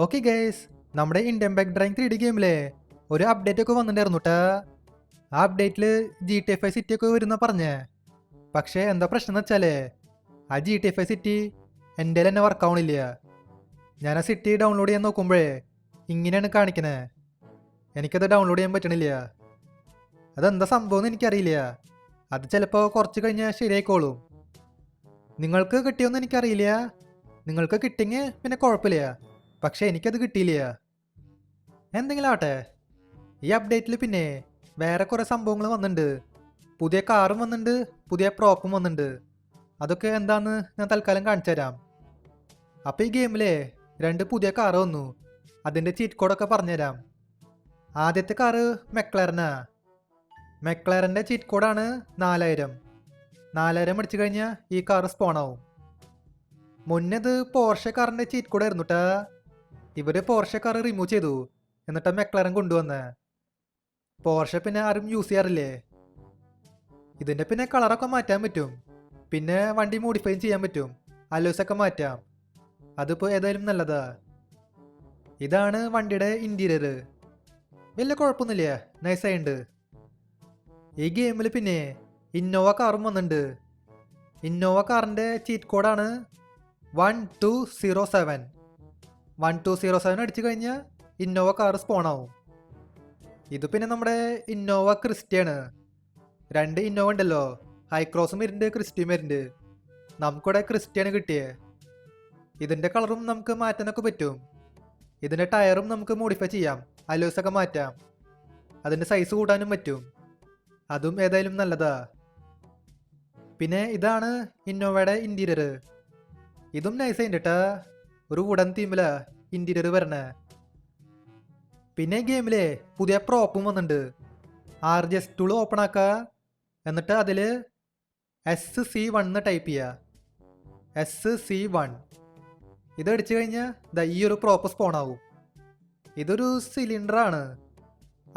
Okay guys, നമ്മുടെ Indian back drying 3D ഗെയിമിലെ ഒരു update ഒക്കെ വന്നിട്ടുണ്ടായിരുന്നു കേട്ടാ. ആ അപ്ഡേറ്റിൽ GTA 5 സിറ്റി ഒക്കെ വരുന്ന പറഞ്ഞേ. പക്ഷേ എന്താ പ്രശ്നം എന്ന് വെച്ചാലേ, ആ GTA 5 സിറ്റി എൻ്റെ തന്നെ വർക്ക് ആവണില്ല. ഞാൻ ആ സിറ്റി ഡൗൺലോഡ് ചെയ്യാൻ നോക്കുമ്പോഴേ ഇങ്ങനെയാണ് കാണിക്കണേ. എനിക്കത് ഡൗൺലോഡ് ചെയ്യാൻ പറ്റണില്ല. അതെന്താ സംഭവം എന്ന് എനിക്കറിയില്ല. അത് ചിലപ്പോൾ കുറച്ച് കഴിഞ്ഞാൽ ശരിയായിക്കോളും. നിങ്ങൾക്ക് കിട്ടിയോന്ന് എനിക്കറിയില്ല. നിങ്ങൾക്ക് കിട്ടിയെങ്കിൽ പിന്നെ കുഴപ്പമില്ല. പക്ഷേ എനിക്കത് കിട്ടിയില്ല. എന്തെങ്കിലും ആട്ടെ, ഈ അപ്ഡേറ്റിൽ പിന്നെ വേറെ കുറേ സംഭവങ്ങൾ വന്നിട്ടുണ്ട്. പുതിയ കാറും വന്നിട്ടുണ്ട്, പുതിയ പ്രോപ്പും വന്നിട്ടുണ്ട്. അതൊക്കെ എന്താന്ന് ഞാൻ തൽക്കാലം കാണിച്ചു തരാം. അപ്പോൾ ഈ ഗെയിമിലെ 2 പുതിയ കാറ് വന്നു. അതിൻ്റെ ചീറ്റ് കോഡൊക്കെ പറഞ്ഞുതരാം. ആദ്യത്തെ കാറ് മെക്ലാരനാ. മെക്ലാരൻ്റെ ചീറ്റ് കോഡാണ് 4000. 4000 അടിച്ചു കഴിഞ്ഞാൽ ഈ കാറ് സ്പോൺ ആവും. മുന്നത് പോർഷെ കാറിൻ്റെ ചീറ്റ് കോഡായിരുന്നു കേട്ടാ. ഇവര് പോർഷെ കാർ റിമൂവ് ചെയ്തു, എന്നിട്ട് മെക്ലാരൻ കൊണ്ടുവന്ന്. പോർഷെ പിന്നെ ആരും യൂസ് ചെയ്യാറില്ലേ. ഇതിന്റെ പിന്നെ കളറൊക്കെ മാറ്റാൻ പറ്റും. പിന്നെ വണ്ടി മോഡിഫൈ ചെയ്യാൻ പറ്റും. അലോയ്സൊക്കെ മാറ്റാം. അതിപ്പോൾ ഏതായാലും നല്ലതാ. ഇതാണ് വണ്ടിയുടെ ഇന്റീരിയർ. വലിയ കുഴപ്പമൊന്നുമില്ല, നൈസായിട്ടുണ്ട്. ഈ ഗെയിമിൽ പിന്നെ ഇന്നോവ കാറും വന്നിട്ടുണ്ട്. ഇന്നോവ കാറിൻ്റെ ചീറ്റ് കോഡാണ് 1207. 1207 അടിച്ചു കഴിഞ്ഞാൽ ഇന്നോവ കാർ സ്പോൺ ആവും. ഇത് പിന്നെ നമ്മുടെ ഇന്നോവ ക്രിസ്റ്റയാണ്. 2 ഇന്നോവ ഉണ്ടല്ലോ, ഹൈക്രോസും വരുന്നുണ്ട്, ക്രിസ്റ്റയും വരുന്നുണ്ട്. നമുക്കിവിടെ ക്രിസ്റ്റയാണ് കിട്ടിയത്. ഇതിൻ്റെ കളറും നമുക്ക് മാറ്റാനൊക്കെ പറ്റും. ഇതിൻ്റെ ടയറും നമുക്ക് മോഡിഫൈ ചെയ്യാം, അലോയ്സൊക്കെ മാറ്റാം. അതിൻ്റെ സൈസ് കൂട്ടാനും പറ്റും. അതും ഏതായാലും നല്ലതാ. പിന്നെ ഇതാണ് ഇന്നോവയുടെ ഇൻറ്റീരിയർ. ഇതും നൈസായിട്ട് കേട്ടാ. ഒരു വുഡൻ തീമിലാ ഇന്റീരിയർ വരണേ. പിന്നെ ഗെയിമിലെ പുതിയ പ്രോപ്പും വന്നിട്ടുണ്ട്. RGS ടൂൾ ഓപ്പൺ ആക്കുക, എന്നിട്ട് അതിൽ SC1 ടൈപ്പ് ചെയ്യുക. SC1 ഇത് അടിച്ചു കഴിഞ്ഞാൽ ഈ ഒരു പ്രോപ്പ് സ്പോൺ ആവും. ഇതൊരു സിലിണ്ടറാണ്.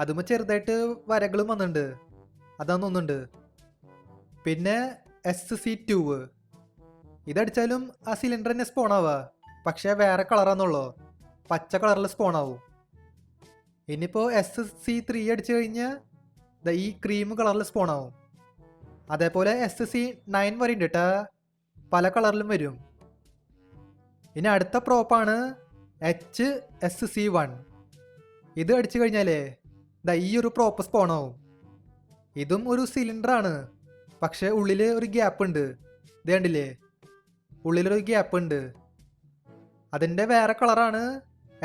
അതുമ്പോൾ ചെറുതായിട്ട് വരകളും വന്നിട്ടുണ്ട്, അതാന്നൊന്നുണ്ട്. പിന്നെ SC2 ഇതടിച്ചാലും ആ സിലിണ്ടർ തന്നെ സ്പോൺ ആവുക, പക്ഷേ വേറെ കളറാന്നുള്ളൂ. പച്ച കളറിൽ സ്പോൺ ആവും. ഇനിയിപ്പോൾ SC3 അടിച്ചു കഴിഞ്ഞാൽ ഈ ക്രീം കളറിൽ സ്പോൺ ആവും. അതേപോലെ SC9 വരെ ഉണ്ട് കേട്ടാ, പല കളറിലും വരും. ഇനി അടുത്ത പ്രോപ്പാണ് HSC1. ഇത് അടിച്ചു കഴിഞ്ഞാലേ ഈ ഒരു പ്രോപ്പ് സ്പോൺ ആവും. ഇതും ഒരു സിലിണ്ടറാണ്, പക്ഷേ ഉള്ളിൽ ഒരു ഗ്യാപ്പ് ഉണ്ട്. ഇത് കണ്ടില്ലേ, ഉള്ളിലൊരു ഗ്യാപ്പ് ഉണ്ട്. അതിൻ്റെ വേറെ കളറാണ്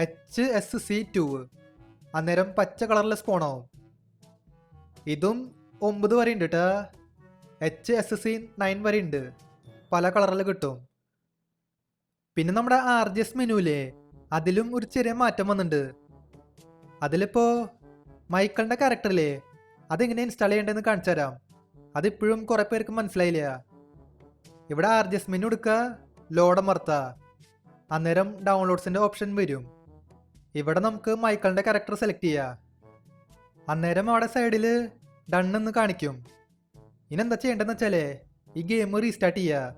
HSC2. അന്നേരം പച്ച കളറിൽ സ്പോൺ ആവും. ഇതും 9 വരെ ഉണ്ട് കേട്ടാ. HSC9 വരെ ഉണ്ട്, പല കളറിൽ കിട്ടും. പിന്നെ നമ്മുടെ RGS മെനുവിലെ അതിലും ഒരു ചെറിയ മാറ്റം വന്നിട്ടുണ്ട്. അതിലിപ്പോൾ മൈക്കിളിൻ്റെ ക്യാരക്ടറില്ലേ, അതെങ്ങനെ ഇൻസ്റ്റാൾ ചെയ്യേണ്ടതെന്ന് കാണിച്ചു തരാം. അതിപ്പോഴും കുറേ പേർക്ക് മനസ്സിലായില്ല. ഇവിടെ RGS മെനു എടുക്കുക, ലോഡമർത്താ, അന്നേരം ഡൗൺലോഡ്സിൻ്റെ ഓപ്ഷൻ വരും. ഇവിടെ നമുക്ക് മൈക്കിളിൻ്റെ ക്യാരക്ടർ സെലക്ട് ചെയ്യാം. അന്നേരം അവിടെ സൈഡിൽ ഡൺ എന്ന് കാണിക്കും. ഇനി എന്താ ചെയ്യേണ്ടതെന്ന് വെച്ചാലേ ഈ ഗെയിം റീസ്റ്റാർട്ട് ചെയ്യുക.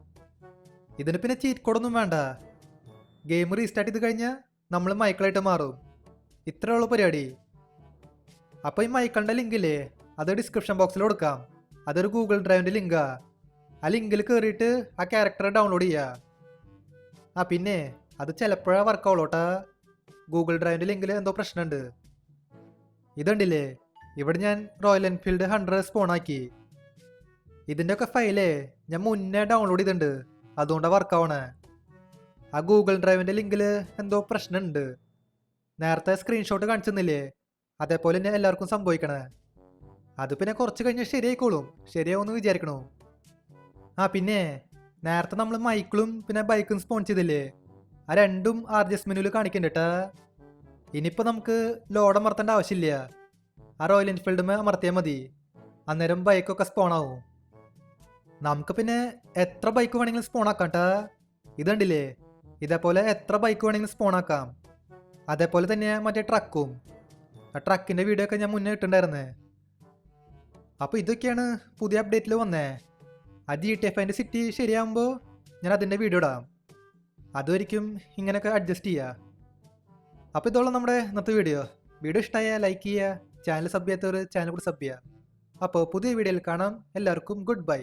ഇതിന് പിന്നെ ചീറ്റ് കോഡൊന്നും വേണ്ട. ഗെയിം റീസ്റ്റാർട്ട് ചെയ്ത് കഴിഞ്ഞാൽ നമ്മൾ മൈക്കിളായിട്ട് മാറും. ഇത്രയുള്ള പരിപാടി. അപ്പോൾ ഈ മൈക്കിളിൻ്റെ ലിങ്കില്ലേ, അത് ഡിസ്ക്രിപ്ഷൻ ബോക്സിൽ കൊടുക്കാം. അതൊരു ഗൂഗിൾ ഡ്രൈവിൻ്റെ ലിങ്കാ. ആ ലിങ്കിൽ കയറിയിട്ട് ആ ക്യാരക്ടർ ഡൗൺലോഡ് ചെയ്യുക. പിന്നെ അത് ചിലപ്പോഴാണ് വർക്കാവുള്ളൂട്ടാ. ഗൂഗിൾ ഡ്രൈവിൻ്റെ ലിങ്കിൽ എന്തോ പ്രശ്നമുണ്ട്. ഇതുണ്ടില്ലേ, ഇവിടെ ഞാൻ റോയൽ എൻഫീൽഡ് 100 സ്പോൺ ആക്കി. ഇതിൻ്റെ ഒക്കെ ഫയലേ ഞാൻ മുന്നേ ഡൗൺലോഡ് ചെയ്തിട്ടുണ്ട്, അതുകൊണ്ടാണ് വർക്കാവണേ. ആ ഗൂഗിൾ ഡ്രൈവിൻ്റെ ലിങ്കിൽ എന്തോ പ്രശ്നമുണ്ട്. നേരത്തെ സ്ക്രീൻഷോട്ട് കാണിച്ചെന്നില്ലേ, അതേപോലെ തന്നെ എല്ലാവർക്കും സംഭവിക്കണേ. അത് പിന്നെ കുറച്ച് കഴിഞ്ഞാൽ ശരിയായിക്കോളും. ശരിയാവുമെന്ന് വിചാരിക്കണു. പിന്നെ നേരത്തെ നമ്മൾ മൈക്കിളും പിന്നെ ബൈക്കും സ്പോൺ ചെയ്തില്ലേ, ആ രണ്ടും RGS മെനുവിൽ കാണിക്കണ്ടേട്ടാ. ഇനിയിപ്പോൾ നമുക്ക് ലോഡ് അമർത്തേണ്ട ആവശ്യമില്ല. ആ റോയൽ എൻഫീൽഡ് അമർത്തിയാൽ മതി. അന്നേരം ബൈക്കൊക്കെ സ്പോൺ ആവും. നമുക്ക് പിന്നെ എത്ര ബൈക്ക് വേണമെങ്കിലും സ്പോൺ ആക്കാം കേട്ടാ. ഇതുണ്ടില്ലേ, ഇതേപോലെ എത്ര ബൈക്ക് വേണമെങ്കിലും സ്പോൺ ആക്കാം. അതേപോലെ തന്നെ മറ്റേ ട്രക്കും. ആ ട്രക്കിൻ്റെ വീഡിയോ ഒക്കെ ഞാൻ മുന്നേ ഇട്ടുണ്ടായിരുന്നേ. അപ്പോൾ ഇതൊക്കെയാണ് പുതിയ അപ്ഡേറ്റിൽ വന്നേ. ആ GTA 5 സിറ്റി ശരിയാകുമ്പോൾ ഞാൻ അതിൻ്റെ വീഡിയോ ഇടാം. അതുവരിക്കും ഇങ്ങനെയൊക്കെ അഡ്ജസ്റ്റ് ചെയ്യുക. അപ്പോൾ ഇതോളം നമ്മുടെ ഇന്നത്തെ വീഡിയോ ഇഷ്ടമായാൽ ലൈക്ക് ചെയ്യുക, ചാനൽ സബ് ചെയ്യാത്തവർ ചാനൽ കൂടി സബ് ചെയ്യുക. അപ്പോൾ പുതിയ വീഡിയോയിൽ കാണാം. എല്ലാവർക്കും ഗുഡ് ബൈ.